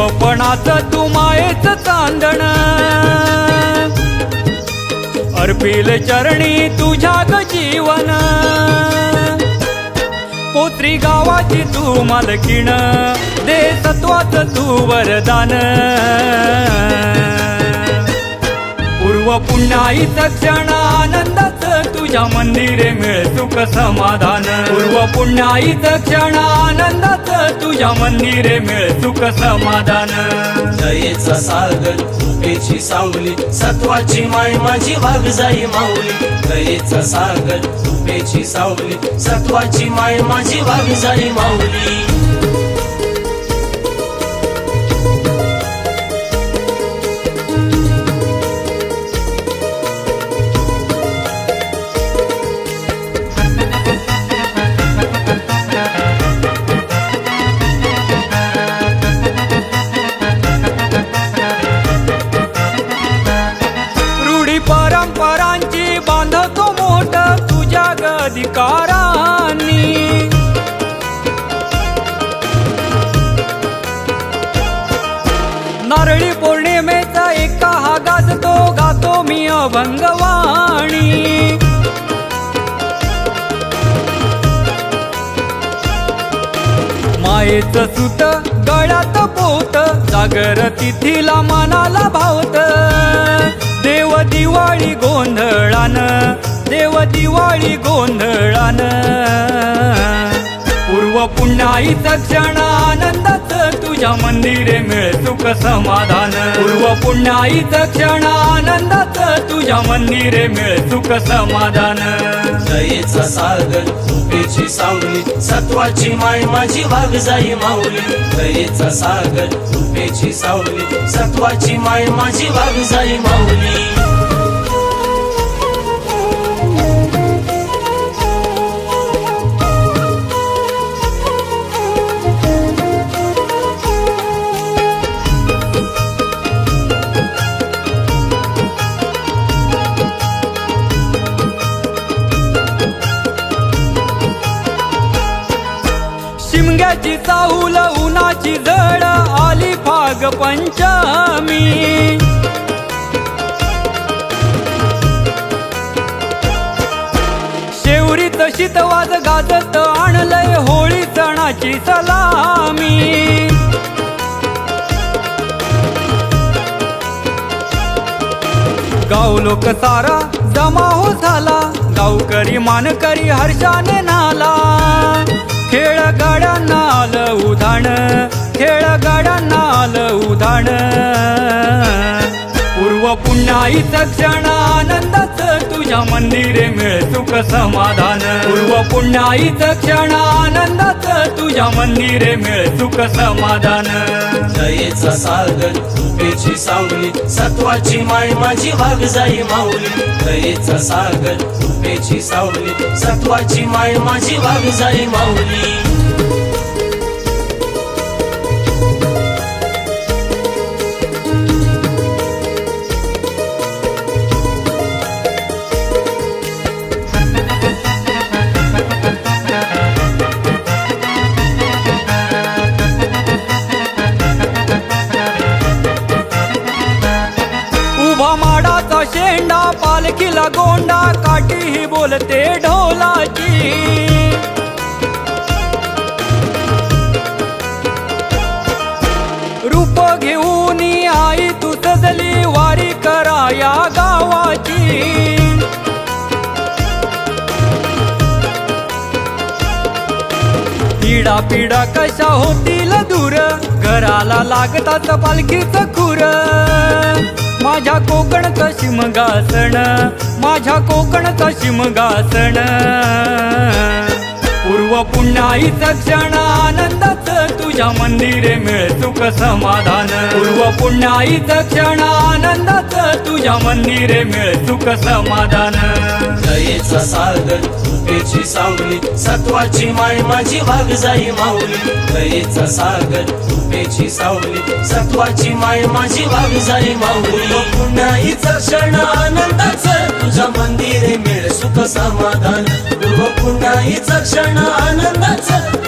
पूर्वपणाचं तू मायेच चांदण, April चरणी तुझ्या ग जीवन, पोत्री गावाची तू मालकीण, दे सत्वाचं तू वरदान, पूर्व पुण्याईचं क्षण आनंदाचं तुझ्या मंदिरे मिळ सुख समाधान, पूर्व पुण्याईचं क्षण आनंदाचं तुझ्या मंदिरे मिळ सुख समाधान. दयेचा सागर कृपेची सावली, सत्वाची माय माझी वाघ जाई माऊली, दयेचा सागर कृपेची सावली, सत्वाची माय माझी वाघ जाई माऊली. परंपरांची बांधतो मोठ तुझ्या अधिकारांनी, नारळी पौर्णिमेचा एका हा गाजतो गातो मी अभंगवाणी, मायेचं सुत गळ्यात पोत, जागर तिथीला मनाला भावत, देव दिवाळी गोंधळान, देव दिवाळी गोंधळान, पूर्व पुण्याईचं क्षण आनंदाचं तुझ्या मंदिरे मिळ सुख समाधान, पूर्व पुण्याईचं क्षण आनंदाचं तुझ्या मंदिरे मिळ सुख समाधान. दयेचा सागर कृपेची सावली, सत्वाची माय माझी वाघ जाई माऊली, दयेचा सागर कृपेची सावली, सत्वाची माय माझी वाघ जाई माऊली. शिमग्याची चाहूल उन्हाची झळ, आली फाग पंचमी, शेवरीत शीतवाज गाजत आणलंय होळी सणाची सलामी, गाव लोक सारा जमा हो झाला, गावकरी मानकरी हर्षाने नाला, खेळ गाड्यांना आलं उधाण, खेळ गाड्यांना आलं उधाण, पूर्व पुण्याईचं क्षण आनंदाचं तुझ्या मंदिरे मिळ सुख समाधान, पूर्व पुण्याईचं क्षण आनंदाचं तुझ्या मंदिरे मिळ सुख समाधान. दयेचा सागर कृपेची सावली, सत्वाची माय माझी वाघ जाई माऊली, दयेचा सागर कृपेची सावली, सत्वाची माय माझी वाघ जाई माऊली. माडाचा शेंडा पालखीला गोंडा, काठी बोलते ढोलाची, रूप घेऊन आई तू सजली वारी करा या गावाची, पिढा पिढा कशा होतील दूर, घराला लागतात पालखीचं खूर, माझ्या कोकणचं शिमगासन, माझ्या कोकणचं शिमगासन, पूर्व पुण्याईचं क्षण आनंदाचं तुझ्या मंदिरे मिळ सुख समाधान, पूर्व पुण्याईचं क्षण आनंदाचं तुझ्या मंदिरे मिळ सुख समाधान. दयेचा सागर कृपेची सावली, सत्वाची माय माझी वाघ जाई माऊली, दयेचा सागर कृपेची सावली, सत्वाची माय माझी वाघ जाई माऊली. पुण्याईचं क्षण आनंदाचं तुझ्या मंदिरे मिळ सुख समाधान, पुण्याईचं क्षण आनंदाचं